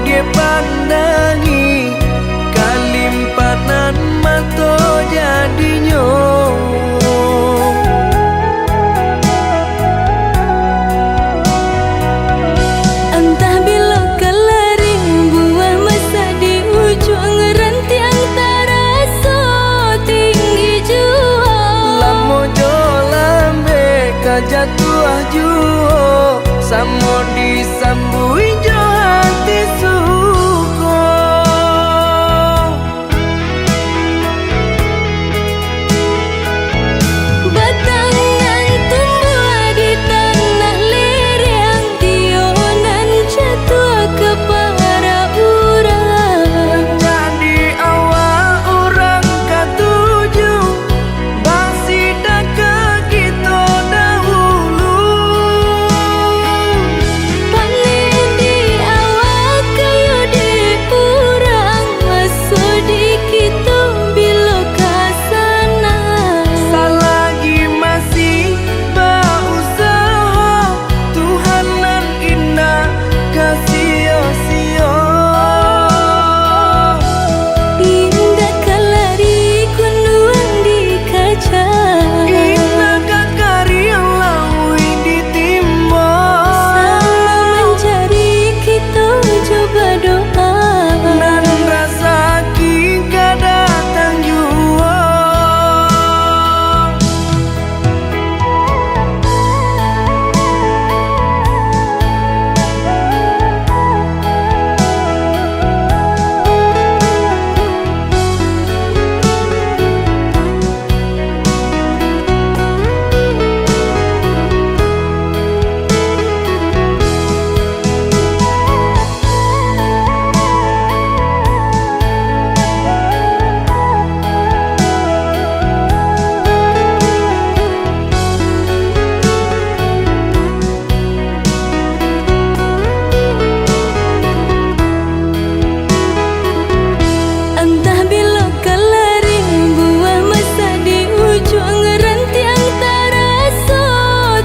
dia pandangi kalimpanan mato jadinya. Entah bila kelaring buah masa di ujung rantiang taraso tinggi jua. Lamo jo lambe kajatuh juo samo disambui jo hati suko. Batangan tumbuh di tanah lereng, tionan jatuh ke para urang. Jadi awak orang katuju bangsi daka kita dahulu. Panen di awak kayu di urang, masuk di kita bila kasana. Selagi masih berusaha Tuhanan indah kasih-sia. Indah kalari kunduang di kaca, Indah kakari yang lawi ditimba. sama mencari kita coba doa. Dan rasa kita datang jua. Entah bila kelaring buah masa di ujung rantiang taraso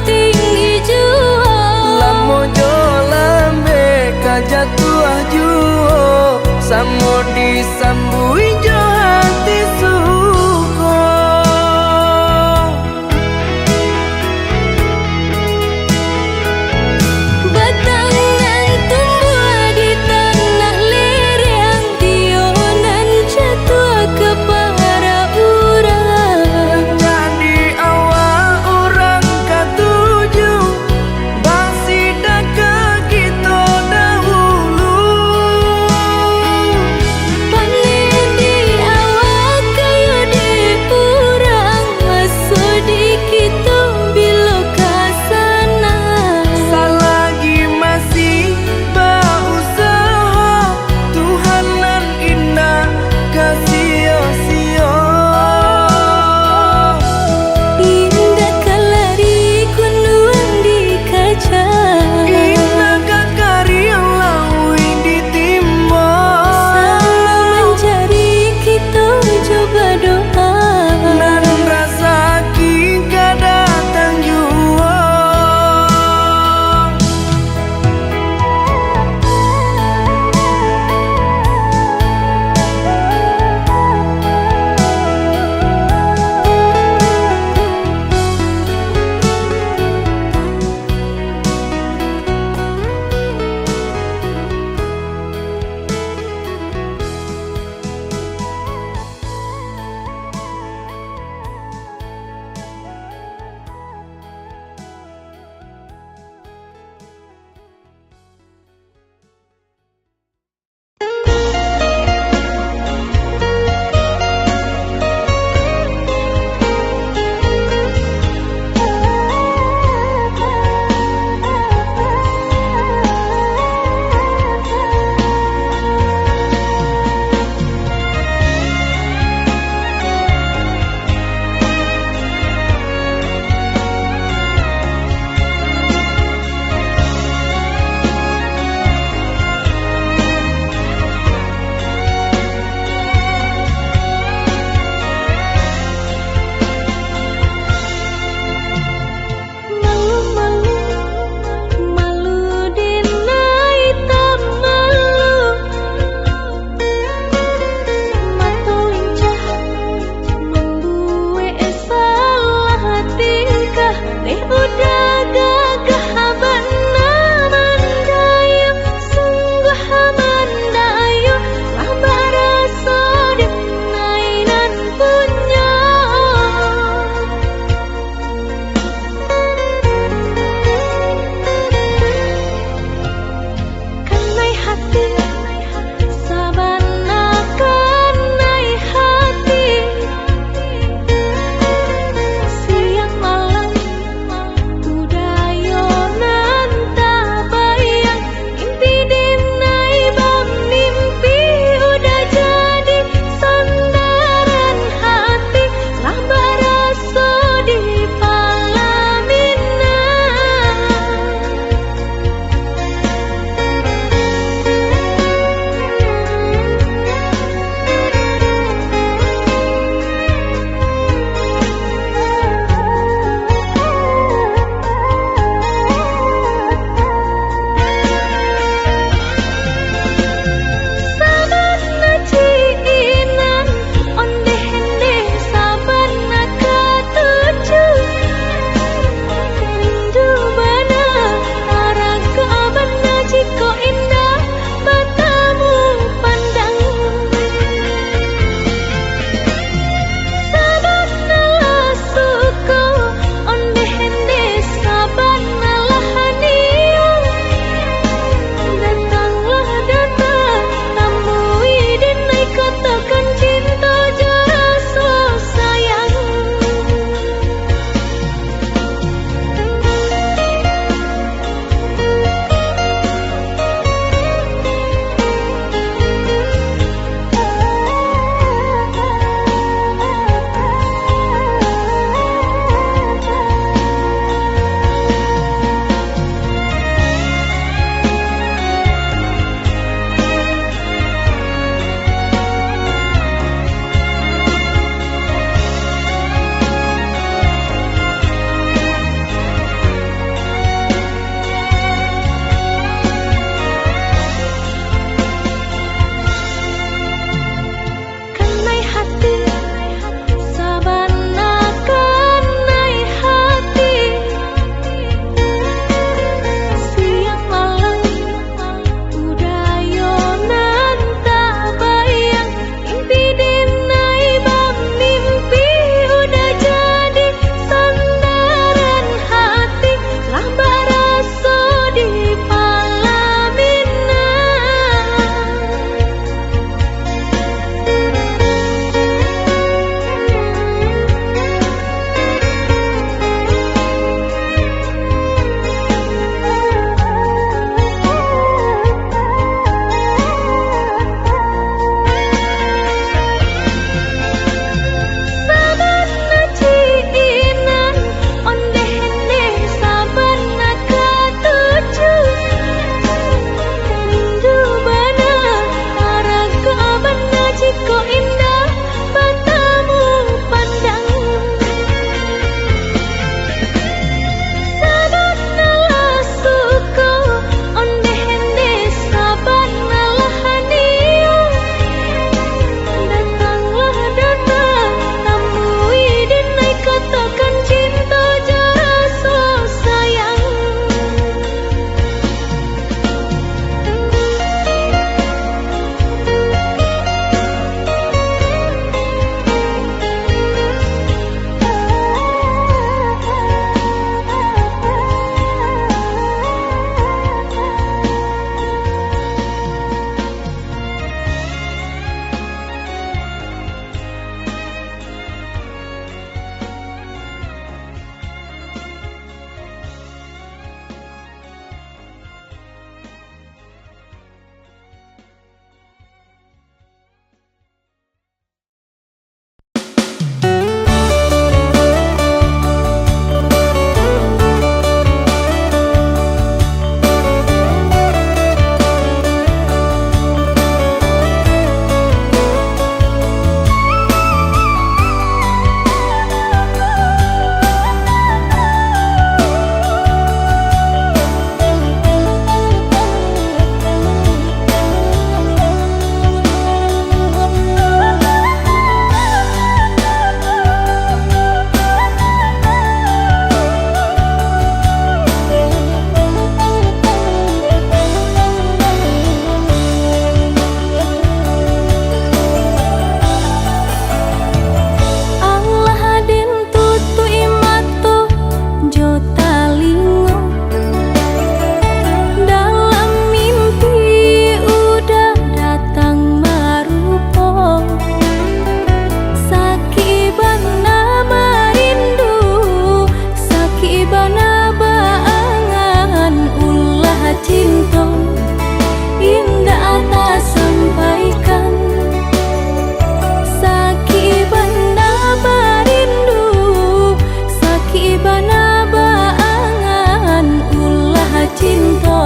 tinggi jua. Lamo jo lambe kajatuh juo samo disambui jo hati suko. Batangan tumbuh di tanah lereng, tionan jatuh ke para urang. Jadi awak orang katuju bangsi daka kita dahulu. Panen di tak sampaikan. Sakit bana barindu, sakit bana baangan, ulah cinta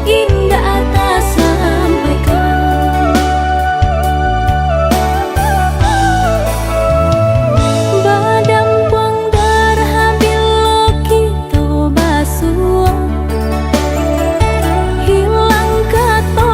indah tak sampaikan. Badam puang darah bilo kita basuh, hilang kato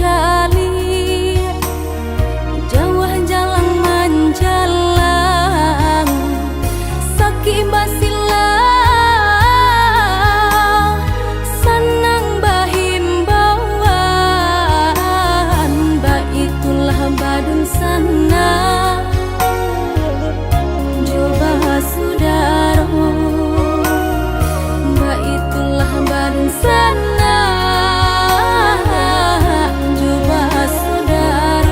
kali jauh jalan menjalang sakit basilah senang bahimbauan baitulah badun sana coba saudara baitulah badun sana coba saudara.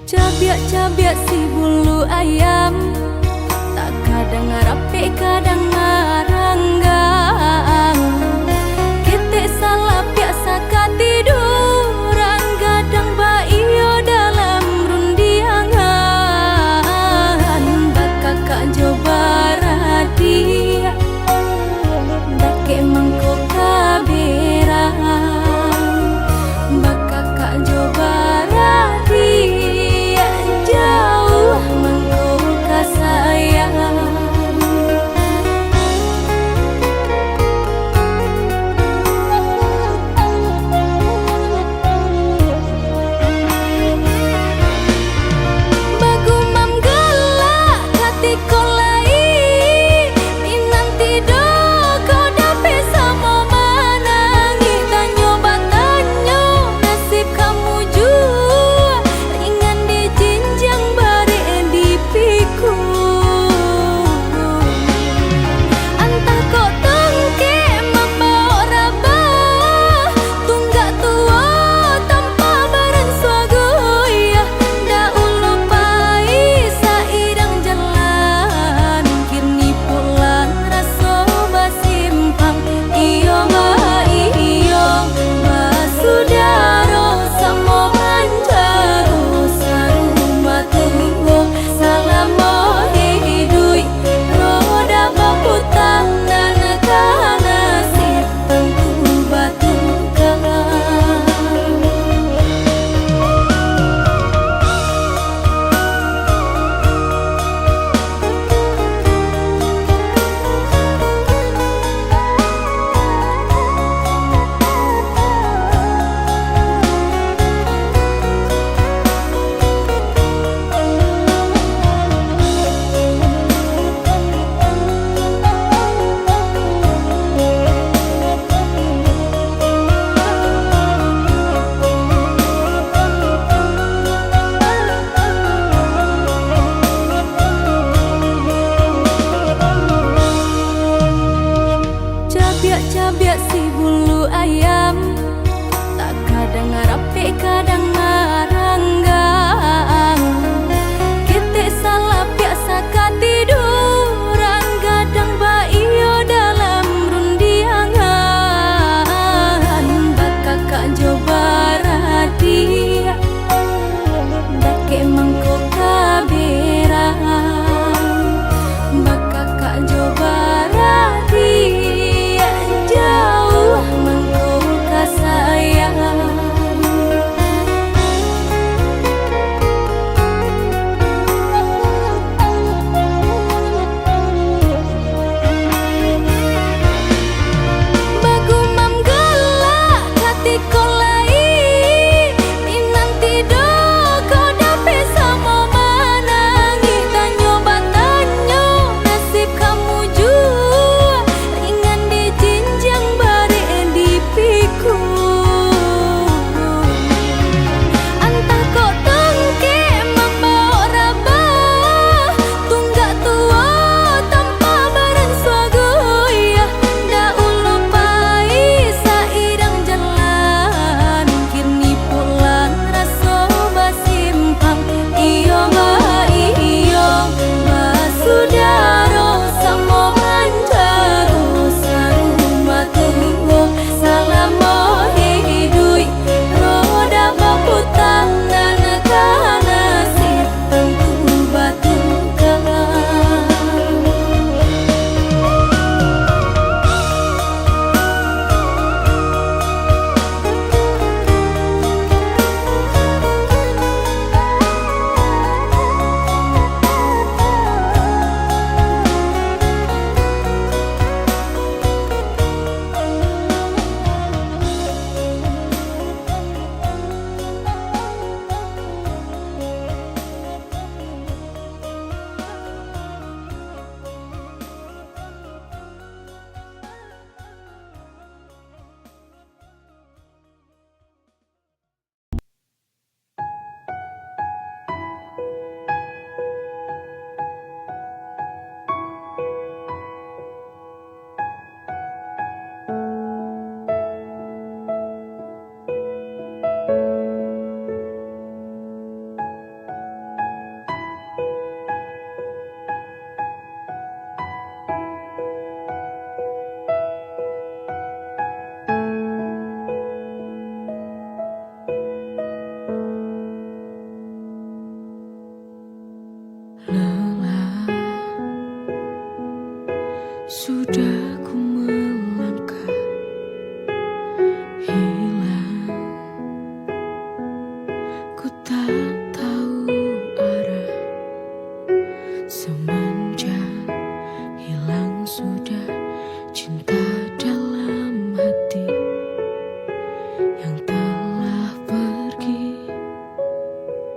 Cabiak-cabiak si bulu ayam tak kadang rapi kadang ngaranggang kita salah biasa katiduran gadang baio dalam rundiangan bakakak coba radia dake mangko kaberang bakakak coba radia jauh mangko kasayang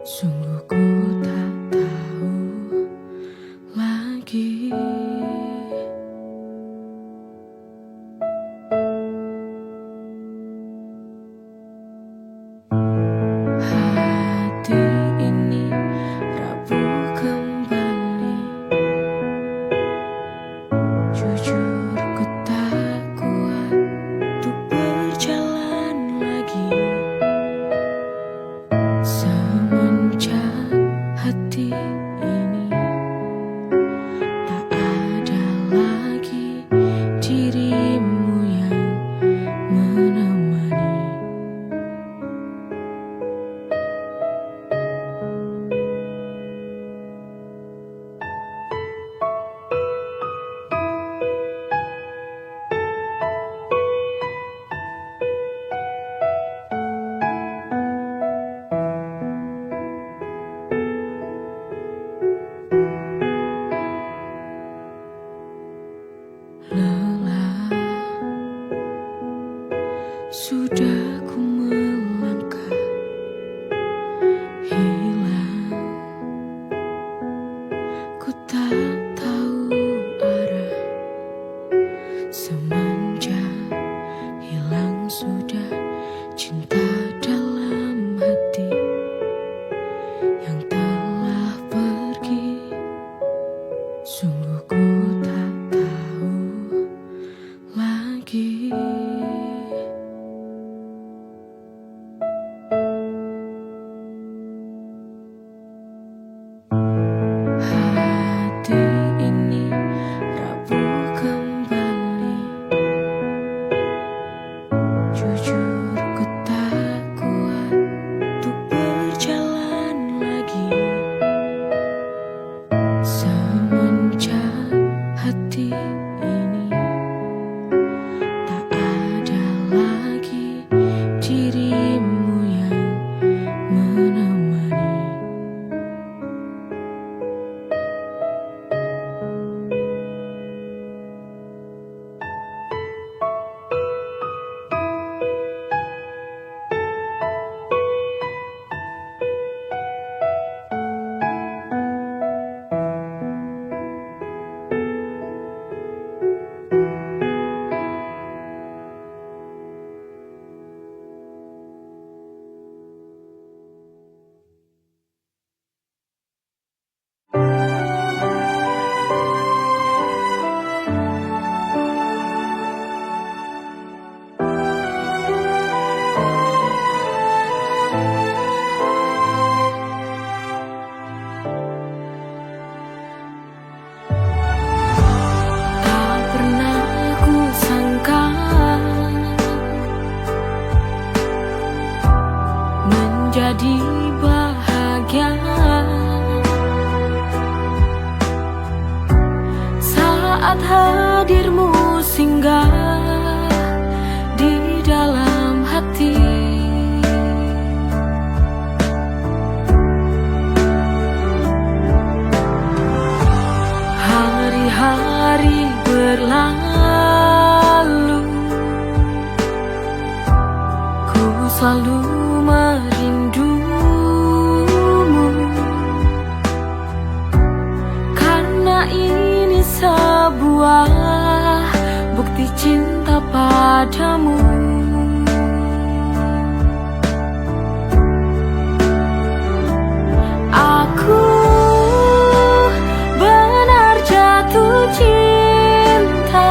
Sungguh ku tak tahu lagi. Hati ini rapuh kembali. Jujur ku tak kuat untuk berjalan lagi. Semenjak hati ini tak ada lagi dirimu yang menemani. Lelah sudah ku melangkah, hilang ku tak tahu arah. Semenjak hilang sudah cinta dalam hati yang telah pergi. Sungguh ku tak tahu lagi. Hati ini rapuh kembali. Jujur ku tak kuat untuk berjalan lagi. Semenjak hati ini tak ada lagi dirimu yang menemani. Tak pernah ku sangka menjadi bahagia saat hadirmu singgah di dalam hati. Hari-hari berlalu, ku selalu merindumu, karena ini sebuah bukti cinta padamu. Aku benar jatuh cinta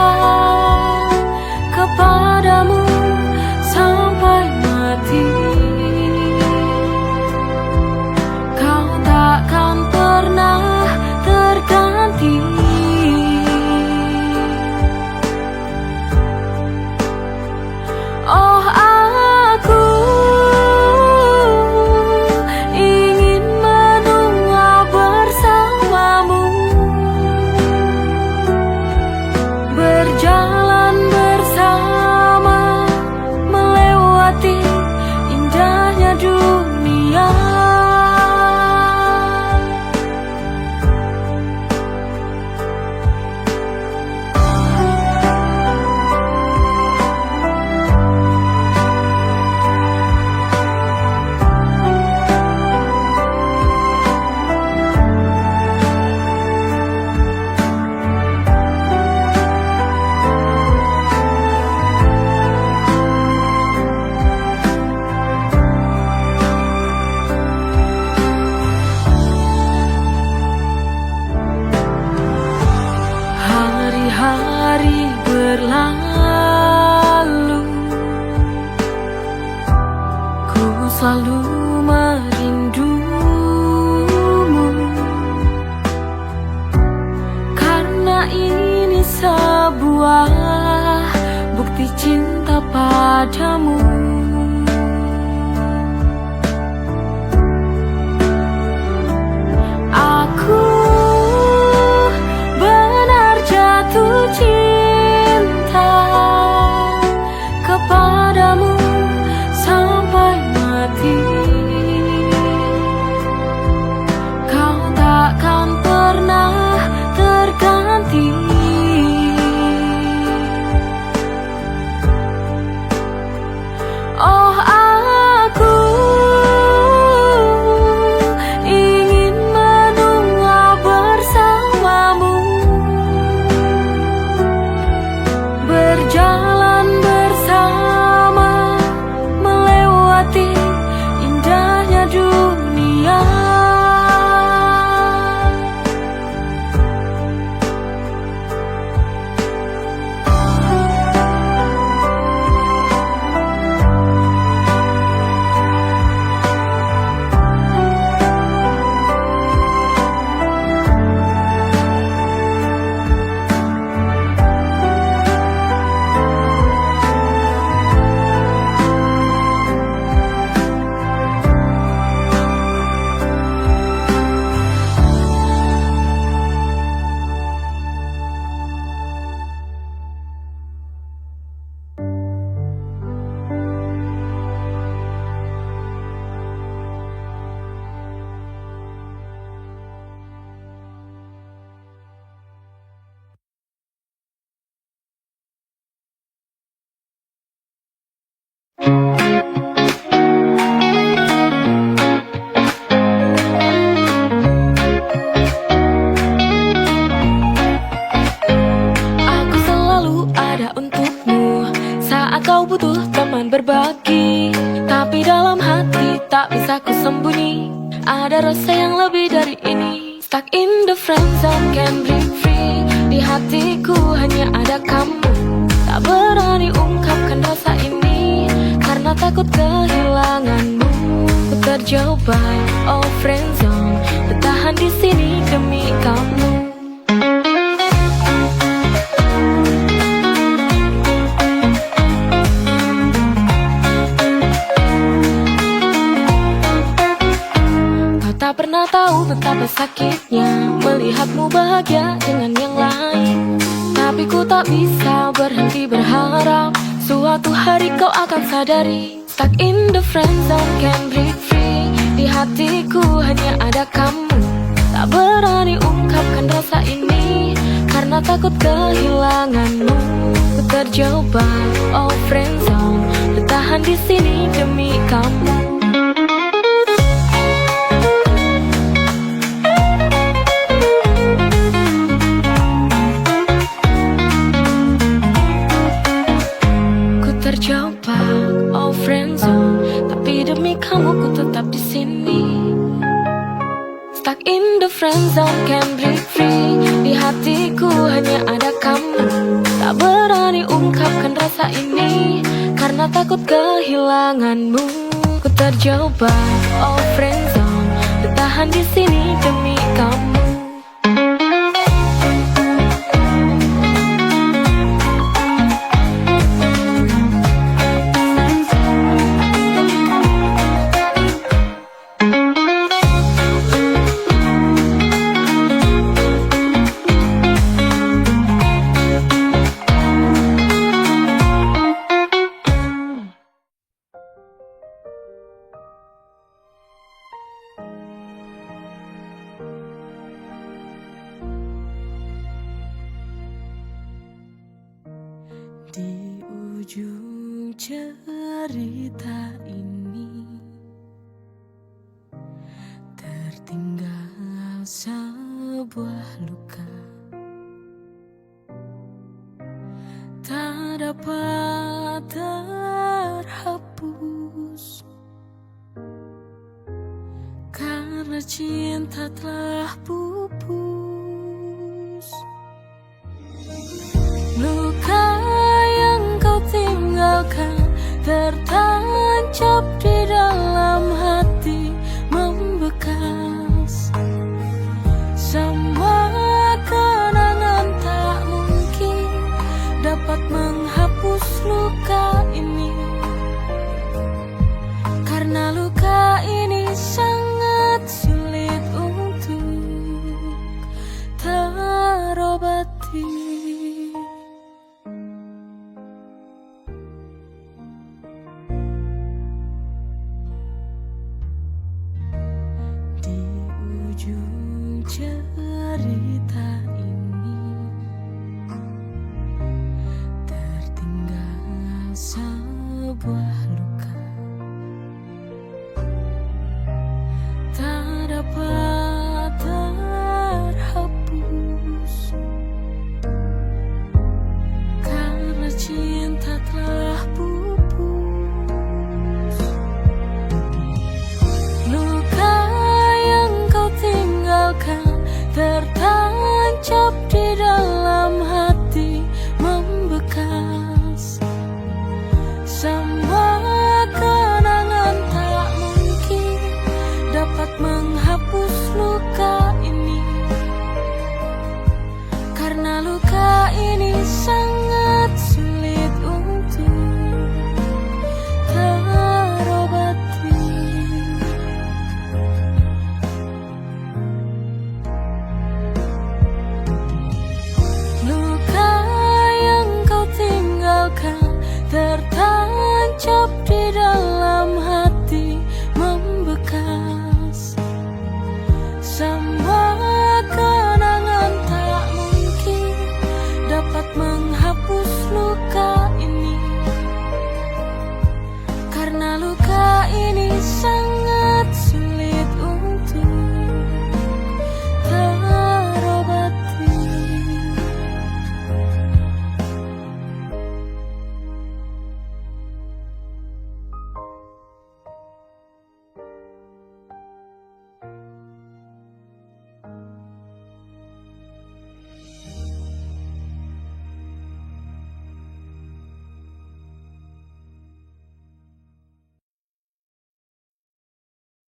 kepadamu sampai mati. Kau takkan pernah terganti. berbagi, tapi dalam hati tak bisa ku sembunyi. Ada rasa yang lebih dari ini. Stuck in the friend zone, can't break free. Di hatiku hanya ada kamu. Tak berani ungkapkan rasa ini karena takut kehilanganmu. Ku terjebak, oh friend zone, bertahan di sini demi kamu. Tak pernah tahu betapa sakitnya melihatmu bahagia dengan yang lain. Tapi ku tak bisa berhenti berharap suatu hari kau akan sadari. Stuck in the friend zone, can't break free. Di hatiku hanya ada kamu. Tak berani ungkapkan rasa ini karena takut kehilanganmu. Ku terjebak, oh friend zone, bertahan di sini demi kamu. Terjebak, oh friend zone, tapi demi kamu ku tetap di sini. Stuck in the friend zone, can't break free. Di hatiku hanya ada kamu. Tak berani ungkapkan rasa ini karena takut kehilanganmu. Ku terjebak, oh friend zone, bertahan di sini demi kamu. Di ujung cerita ini tertinggal sebuah luka, tak dapat terhapus karena cinta telah pupus. Luka yang kau tinggalkan tertancap di dalam hati, membekas. Semua kenangan tak mungkin dapat menghapus luka ini, karena luka ini sangat sulit untuk terobati. Cerita ini tertinggal sebuah luka, tak dapat terhapus karena cinta telah pupus. Luka yang kau tinggalkan tertancap di dalam hati, membekas. Semua kenangan tak mungkin dapat menghapus luka. Karena luka ini